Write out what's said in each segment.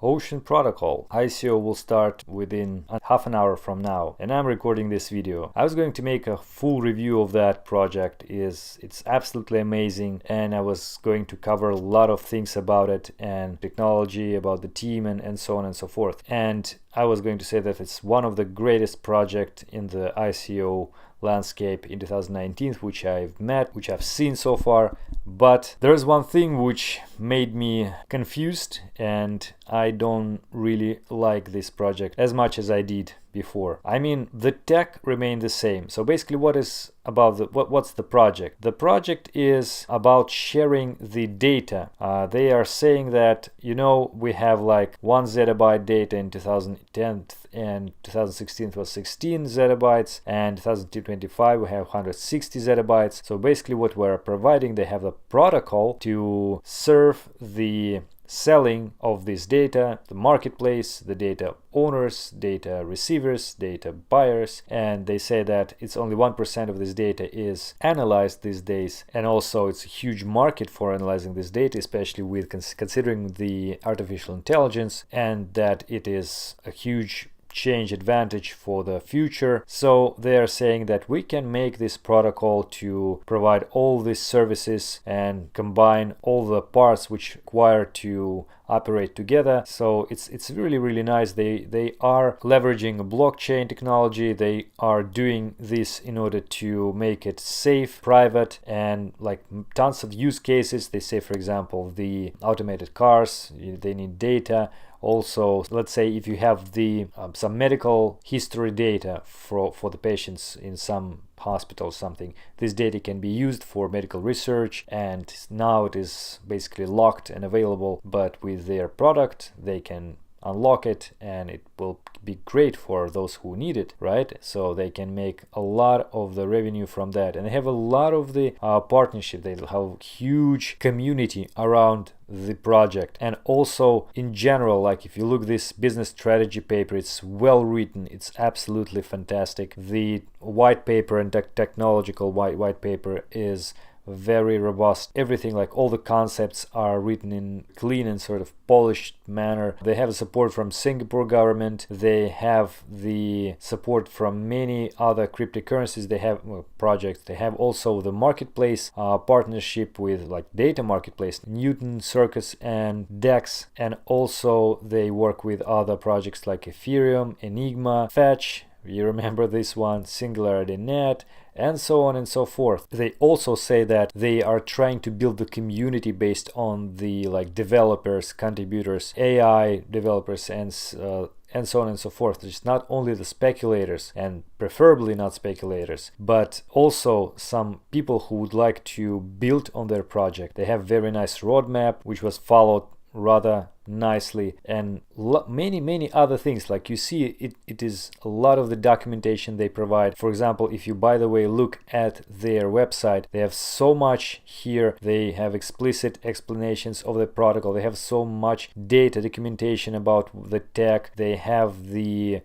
Ocean Protocol ICO will start within half an hour from now, and I'm recording this video. I was going to make a full review of that project. It's absolutely amazing, and I was going to cover a lot of things about it and technology, about the team, and so on and so forth. And I was going to say that it's one of the greatest projects in the ICO landscape in 2019, which I've seen so far. But there's one thing which made me confused, and I don't really like this project as much as I did before. I mean, the tech remained the same. So basically, what's the project? The project is about sharing the data. They are saying that, we have like 1 zettabyte data in 2010, and 2016 was 16 zettabytes, and 2025 we have 160 zettabytes. So basically what we're providing, they have a protocol to serve the selling of this data, the marketplace, the data owners, data receivers, data buyers, and they say that it's only 1% of this data is analyzed these days, and also it's a huge market for analyzing this data, especially with considering the artificial intelligence, and that it is a huge change advantage for the future. So they are saying that we can make this protocol to provide all these services and combine all the parts which require to operate together. So it's really nice. They are leveraging blockchain technology. They are doing this in order to make it safe, private, and like tons of use cases. They say, for example, the automated cars, they need data. Also, let's say if you have the some medical history data for the patients in some hospital or something, this data can be used for medical research, and now it is basically locked and available, but with their product they can unlock it, and it will be great for those who need it, right? So they can make a lot of the revenue from that, and they have a lot of the partnership. They have huge community around the project, and also in general, like if you look this business strategy paper, it's well written, it's absolutely fantastic. The white paper and technological white paper is very robust. Everything, like all the concepts, are written in clean and sort of polished manner. They have support from Singapore government. They have the support from many other cryptocurrencies. They have projects. They have also the marketplace partnership with like data marketplace, Newton, Circus, and Dex, and also they work with other projects like Ethereum, Enigma, Fetch. You remember this one, SingularityNet, and so on and so forth. They also say that they are trying to build the community based on the like developers, contributors, AI developers, and so on and so forth. It's not only the speculators, and preferably not speculators, but also some people who would like to build on their project. They have very nice roadmap, which was followed rather nicely, and many other things. Like you see, it is a lot of the documentation they provide. For example, if you, by the way, look at their website, they have so much here. They have explicit explanations of the protocol. They have so much data documentation about the tech. They have the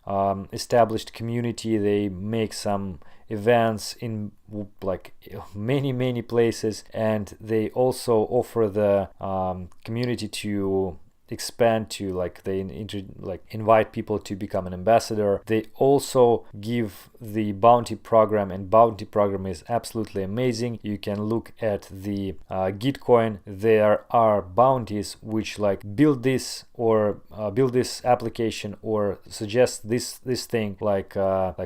established community. They make some events in like many places, and they also offer the community to expand to, like, they invite people to become an ambassador. They also give the bounty program, and bounty program is absolutely amazing. You can look at the Gitcoin. There are bounties which like build this or build this application or suggest this thing, like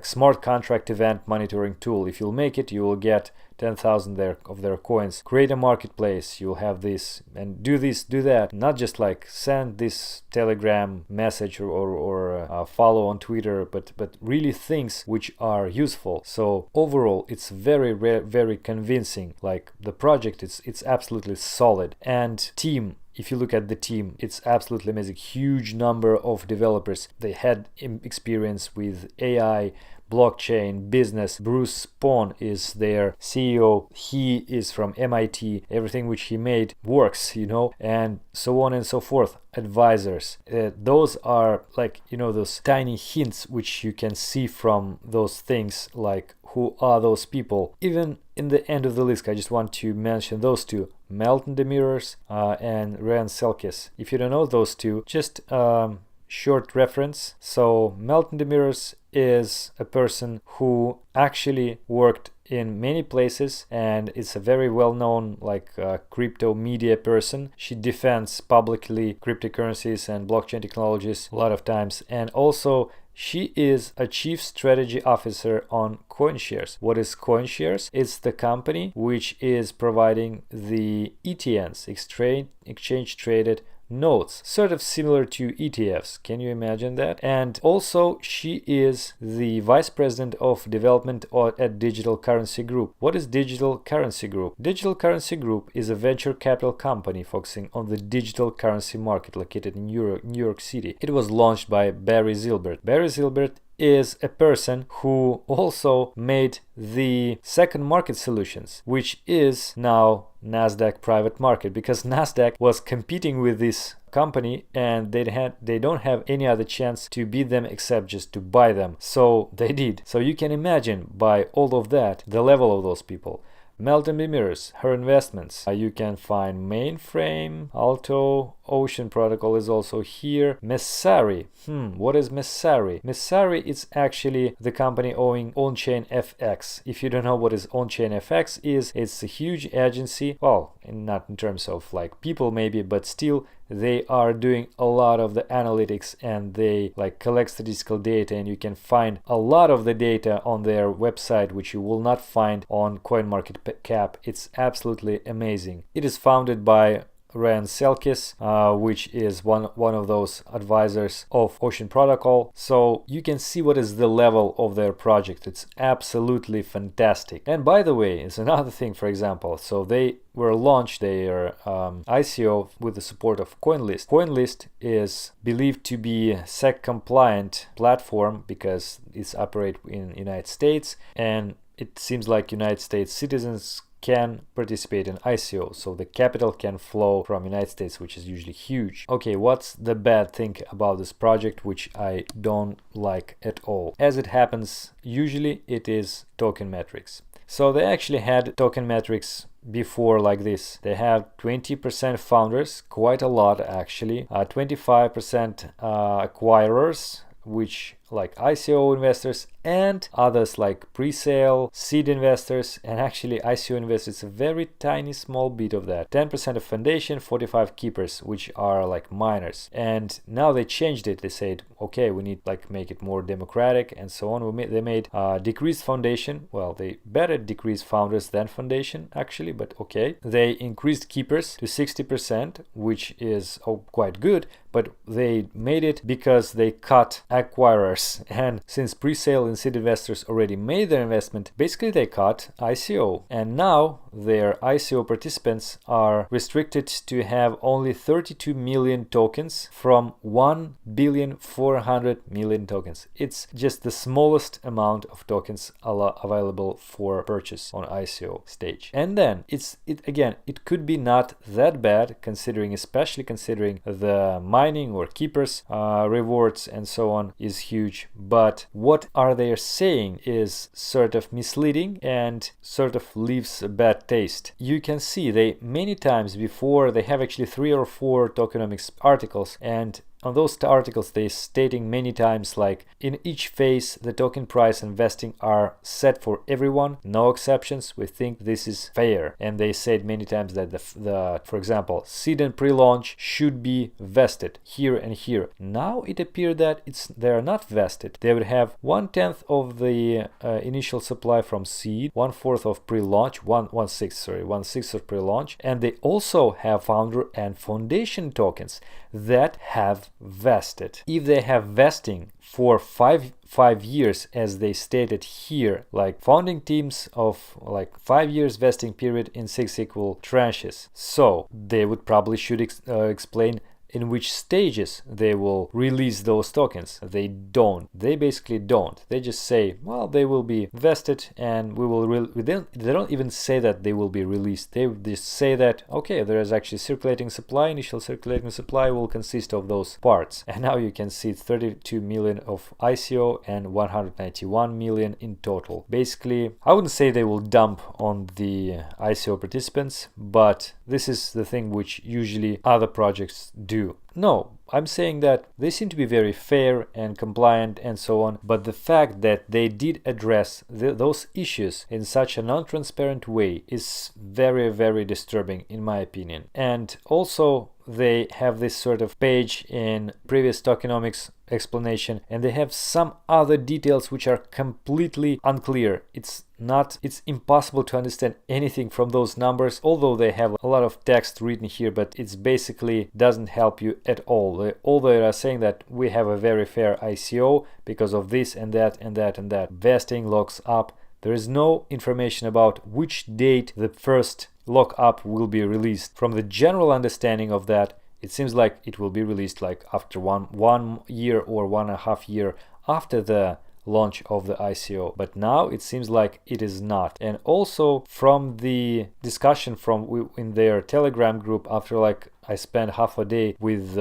smart contract event monitoring tool. If you'll make it, you will get 10,000 of their coins. Create a marketplace, you'll have this, and do this, do that. Not just like send this Telegram message or follow on Twitter, but really things which are useful. So overall, it's very convincing. Like the project, it's absolutely solid. And team, if you look at the team, it's absolutely amazing. Huge number of developers. They had experience with AI, blockchain business. Bruce Spohn is their CEO. He is from MIT. Everything which he made works, and so on and so forth. Advisors. Those are like, those tiny hints which you can see from those things, like who are those people. Even in the end of the list, I just want to mention those two, Meltem Amir and Ryan Selkis. If you don't know those two, just short reference. So Meltem Amir is a person who actually worked in many places and is a very well-known crypto media person. She defends publicly cryptocurrencies and blockchain technologies a lot of times, and also she is a chief strategy officer on CoinShares. What is CoinShares? It's the company which is providing the ETNs, exchange traded notes, sort of similar to ETFs. Can you imagine that? And also she is the vice president of development at Digital Currency Group. What is Digital Currency Group? Digital Currency Group is a venture capital company focusing on the digital currency market located in New York City. It was launched by Barry Zilbert. Barry Zilbert is a person who also made the second market solutions, which is now Nasdaq private market, because Nasdaq was competing with this company and they don't have any other chance to beat them except just to buy them. So they did. So you can imagine by all of that the level of those people. Meltem Amir, her investments. You can find Mainframe, Alto, Ocean Protocol is also here. Messari. What is Messari? Messari is actually the company owning ChainFX. If you don't know what is ChainFX is, it's a huge agency. Well, not in terms of like people maybe, but still they are doing a lot of the analytics and they collect statistical data, and you can find a lot of the data on their website which you will not find on CoinMarketCap. It's absolutely amazing. It is founded by Ryan Selkis, which is one of those advisors of Ocean Protocol. So you can see what is the level of their project. It's absolutely fantastic. And by the way, it's another thing, for example, so they were launched their ICO with the support of CoinList. CoinList is believed to be a SEC compliant platform because it's operated in United States, and it seems like United States citizens can participate in ICO, so the capital can flow from United States, which is usually huge. Okay, what's the bad thing about this project, which I don't like at all? As it happens, usually it is token metrics. So they actually had token metrics before like this. They have 20% founders, quite a lot actually, 25% acquirers, which like ICO investors, and others like pre-sale, seed investors, and actually ICO investors. It's a very tiny small bit of that. 10% of foundation, 45 keepers, which are like miners. And now they changed it. They said, okay, we need make it more democratic and so on. They made decreased foundation. Well, they better decrease founders than foundation actually, but okay. They increased keepers to 60%, which is quite good, but they made it because they cut acquirers. And since pre-sale and seed investors already made their investment, basically they cut ICO. And now their ICO participants are restricted to have only 32 million tokens from 1,400,000,000 tokens. It's just the smallest amount of tokens available for purchase on ICO stage. And then it could be not that bad, especially considering the mining or keepers rewards and so on is huge. But what are they saying is sort of misleading and sort of leaves a bad taste. You can see they many times before they have actually 3 or 4 tokenomics articles, and on those articles they stating many times like in each phase the token price and vesting are set for everyone, no exceptions. We think this is fair. And they said many times that the for example, seed and pre-launch should be vested here and here. Now it appeared that they are not vested. They would have 1/10 of the initial supply from seed, 1/4 of pre-launch, 1/6 of pre-launch, and they also have founder and foundation tokens that have vested. If they have vesting for five years, as they stated here, like founding teams of like 5 years vesting period in 6 equal tranches, so they would probably should explain in which stages they will release those tokens. They don't. They basically don't. They just say, well, they will be vested and we will they don't even say that they will be released. They just say that, okay, there is actually circulating supply. Initial circulating supply will consist of those parts. And now you can see 32 million of ICO and 191 million in total. Basically, I wouldn't say they will dump on the ICO participants, but this is the thing which usually other projects do. No, I'm saying that they seem to be very fair and compliant and so on, but the fact that they did address those issues in such a non-transparent way is very, very disturbing in my opinion. And also they have this sort of page in previous tokenomics explanation, and they have some other details which are completely unclear. It's impossible to understand anything from those numbers, although they have a lot of text written here, but it's basically doesn't help you at all. All they are saying that we have a very fair ICO because of this and that and that and that. Vesting, locks up. There is no information about which date the first lock up will be released. From the general understanding of that, it seems like it will be released like after one year or 1.5 years after the launch of the ICO, but now it seems like it is not. And also from the discussion in their Telegram group, after like I spent half a day with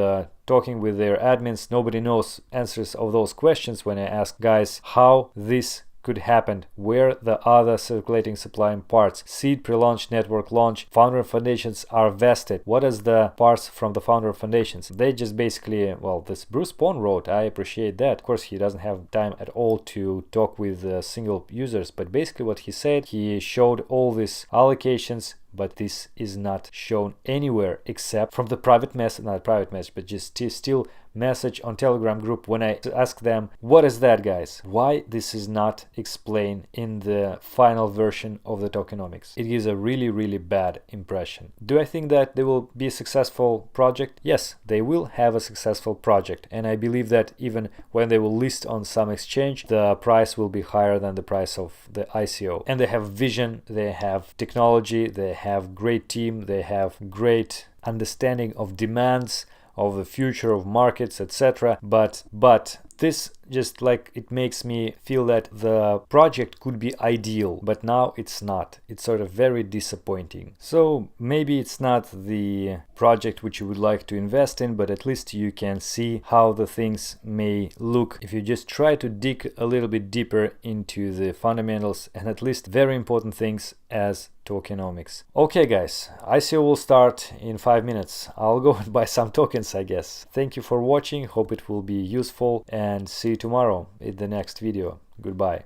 talking with their admins, nobody knows answers of those questions when I ask guys how this could happen, where the other circulating supply parts, seed, pre-launch, network launch, founder foundations are vested. What is the parts from the founder foundations? They just basically, well, this Bruce Pond wrote, I appreciate that. Of course, he doesn't have time at all to talk with single users, but basically what he said, he showed all these allocations, but this is not shown anywhere except from the private message, not private message, but just still message on Telegram group when I ask them, what is that, guys? Why this is not explained in the final version of the tokenomics? It gives a really, really bad impression. Do I think that they will be a successful project? Yes, they will have a successful project. And I believe that even when they will list on some exchange, the price will be higher than the price of the ICO. And they have vision, they have technology, they have great team, they have great understanding of demands, of the future of markets, etc. But this just like it makes me feel that the project could be ideal, but now it's not. It's sort of very disappointing. So maybe it's not the project which you would like to invest in, but at least you can see how the things may look if you just try to dig a little bit deeper into the fundamentals and at least very important things as tokenomics. Okay guys, ICO will start in 5 minutes. I'll go and buy some tokens, I guess. Thank you for watching, hope it will be useful, and see you tomorrow in the next video. Goodbye.